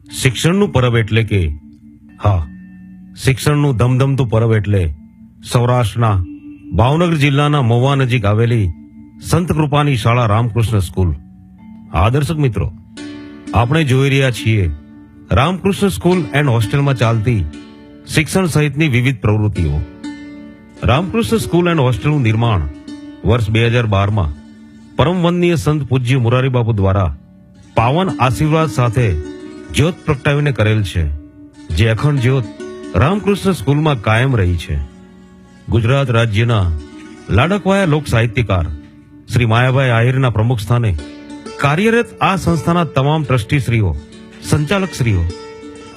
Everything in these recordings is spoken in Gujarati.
શિક્ષણનું પર્વ એટલે કે હા, શિક્ષણનું ધમધમતું પર્વ એટલે સૌરાષ્ટ્રના ભાવનગર જિલ્લાના મહુવા નજીક આવેલી સંત કૃપાની શાળા રામકૃષ્ણ સ્કૂલ. હા દર્શક મિત્રો, આપણે જોઈ રહ્યા છીએ રામકૃષ્ણ સ્કૂલ એન્ડ હોસ્ટેલમાં ચાલતી શિક્ષણ સહિતની વિવિધ પ્રવૃત્તિઓ. રામકૃષ્ણ સ્કૂલ એન્ડ હોસ્ટેલનું નિર્માણ વર્ષ 2012માં પરમ વંદનીય સંત પૂજ્ય મોરારી બાપુ દ્વારા પાવન આશીર્વાદ સાથે જ્યોત પ્રગટાવીને કરેલ છે, જે અખંડ જ્યોત રામકૃષ્ણ સ્કૂલમાં કાયમ રહી છે. ગુજરાત રાજ્યના લાડકવાયા લોક સાહિત્યકાર શ્રી માયાભાઈ આહિરના પ્રમુખ સ્થાને કાર્યરત આ સંસ્થાના તમામ ટ્રસ્ટીશ્રીઓ, સંચાલકશ્રીઓ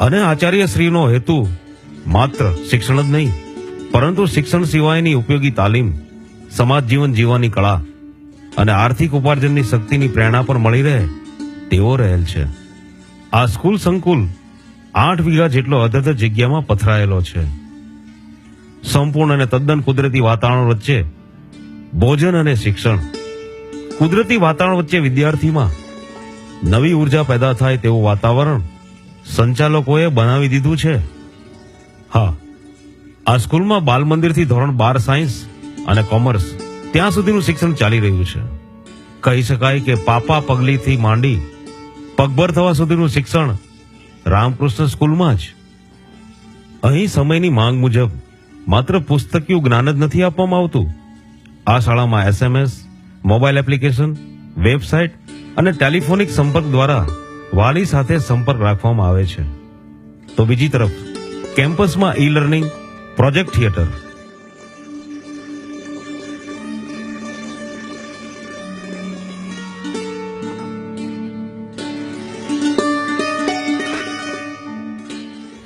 અને આચાર્યશ્રીનો હેતુ માત્ર શિક્ષણ જ નહીં, પરંતુ શિક્ષણ સિવાયની ઉપયોગી તાલીમ, સમાજ જીવન જીવવાની કળા અને આર્થિક ઉપાર્જનની શક્તિની પ્રેરણા પણ મળી રહે તેવો રહેલ છે. આ સ્કૂલ સંકુલ 8 વીઘા જેટલો અધધ જગ્યામાં પથરાયેલો છે. સંપૂર્ણ અને તદ્દન કુદરતી વાતાવરણ વચ્ચે ભોજન અને શિક્ષણ. કુદરતી વાતાવરણ વચ્ચે વિદ્યાર્થીમાં નવી ઉર્જા પેદા થાય તેવું વાતાવરણ સંચાલકોએ બનાવી દીધું છે. હા, આ સ્કૂલમાં બાલ મંદિરથી ધોરણ 12 સાયન્સ અને કોમર્સ ત્યાં સુધીનું શિક્ષણ ચાલી રહ્યું છે. કહી શકાય કે પાપા પગલીથી માંડી પગભર થવા સુધીનું શિક્ષણ રામકૃષ્ણ સ્કૂલમાં જ. અહીં સમયની માંગ મુજબ માત્ર પુસ્તકીય જ્ઞાન જ નથી આપવામાં આવતું. આ શાળામાં SMS, મોબાઈલ એપ્લિકેશન, વેબસાઇટ અને ટેલિફોનિક સંપર્ક દ્વારા વાલી સાથે સંપર્ક રાખવામાં આવે છે. તો બીજી તરફ કેમ્પસમાં e learning, project theatre,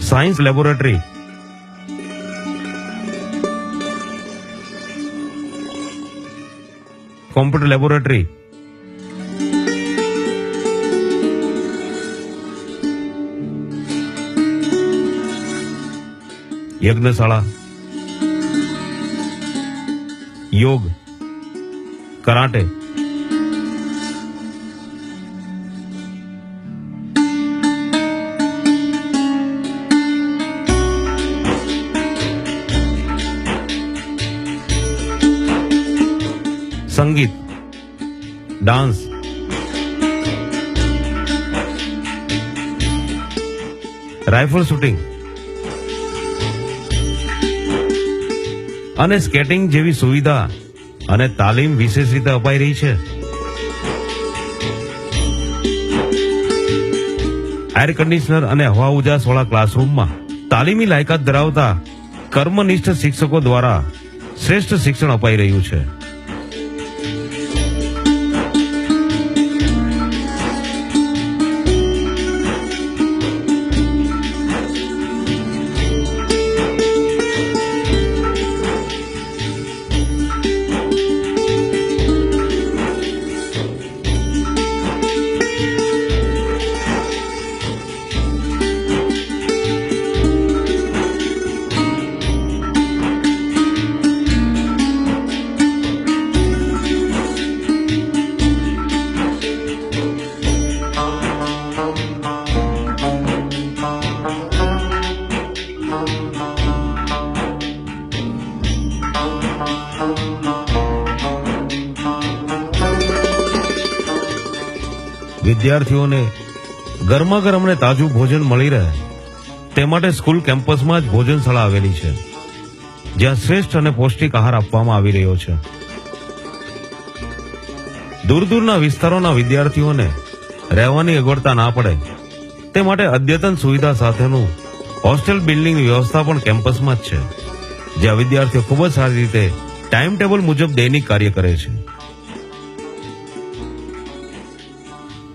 science laboratory, computer laboratory, યજ્ઞશાળા, યોગ, કરાટે, સંગીત, ડાન્સ, રાઇફલ શૂટિંગ અને સ્કેટિંગ જેવી સુવિધા અને તાલીમ વિશેષ રીતે અપાઈ રહી છે. એર કન્ડિશનર અને હવા ઉજાસવાળા ક્લાસરૂમમાં તાલીમી લાયકાત ધરાવતા કર્મનિષ્ઠ શિક્ષકો દ્વારા શ્રેષ્ઠ શિક્ષણ અપાઈ રહ્યું છે. વિદ્યાર્થીઓને ગરમા ગરમ અને તાજું ભોજન મળી રહે તે માટે સ્કૂલ કેમ્પસમાં જ ભોજનશાળા આવેલી છે, જ્યાં શ્રેષ્ઠ અને પૌષ્ટિક આહાર આપવામાં આવી રહ્યો છે. દૂર દૂરના વિસ્તારોના વિદ્યાર્થીઓને રહેવાની અગવડતા ના પડે તે માટે અદ્યતન સુવિધા સાથેનું હોસ્ટેલ બિલ્ડિંગની વ્યવસ્થા પણ કેમ્પસમાં જ છે, જ્યાં વિદ્યાર્થીઓ ખૂબ જ સારી રીતે ટાઈમ ટેબલ મુજબ દૈનિક કાર્ય કરે છે.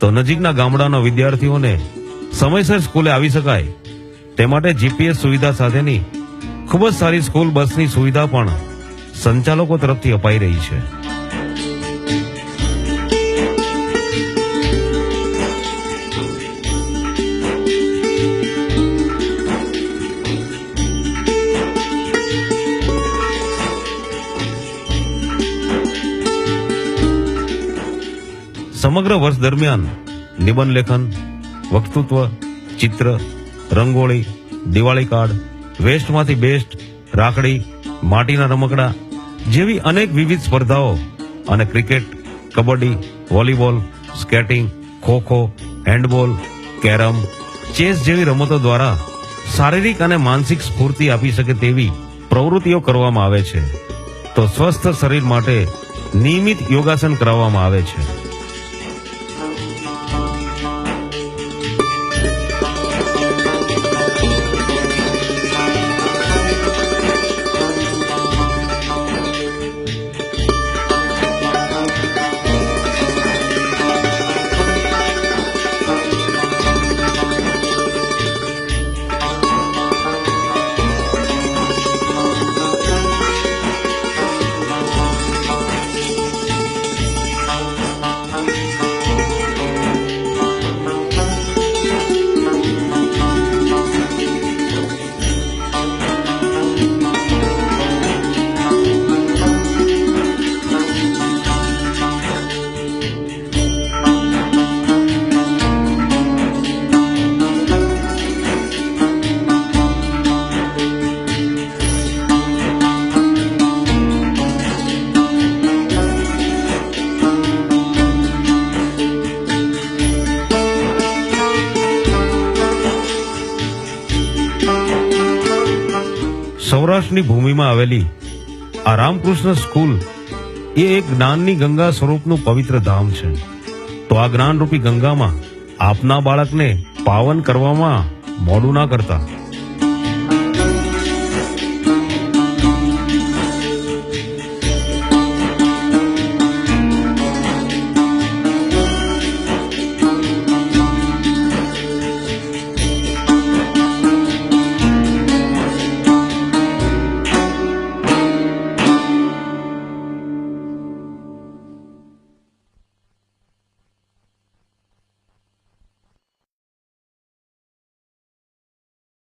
તો નજીકના ગામડાના વિદ્યાર્થીઓને સમયસર સ્કૂલે આવી શકાય તે માટે GPS સુવિધા સાથેની ખૂબ જ સારી સ્કૂલ બસની સુવિધા પણ સંચાલકો તરફથી અપાઈ રહી છે. સમગ્ર વર્ષ દરમિયાન નિબંધ લેખન, વક્તૃત્વ, ચિત્ર, રંગોળી, દિવાળી કાર્ડ, વેસ્ટમાંથી બેસ્ટ, રાખડી, માટીના રમકડા જેવી અનેક વિવિધ સ્પર્ધાઓ અને cricket, kabaddi, volleyball, skating, kho kho, handball, carrom, chess જેવી રમતો દ્વારા શારીરિક અને માનસિક સ્ફૂર્તિ આપી શકે તેવી પ્રવૃત્તિઓ કરવામાં આવે છે. તો સ્વસ્થ શરીર માટે નિયમિત યોગાસન કરાવવામાં આવે છે. સૌરાષ્ટ્રની ભૂમિમાં આવેલી આ રામકૃષ્ણ સ્કૂલ એ એક જ્ઞાનની ગંગા સ્વરૂપનું પવિત્ર ધામ છે. તો આ જ્ઞાનરૂપી ગંગામાં આપના બાળકને પાવન કરવામાં મોડું ના કરતા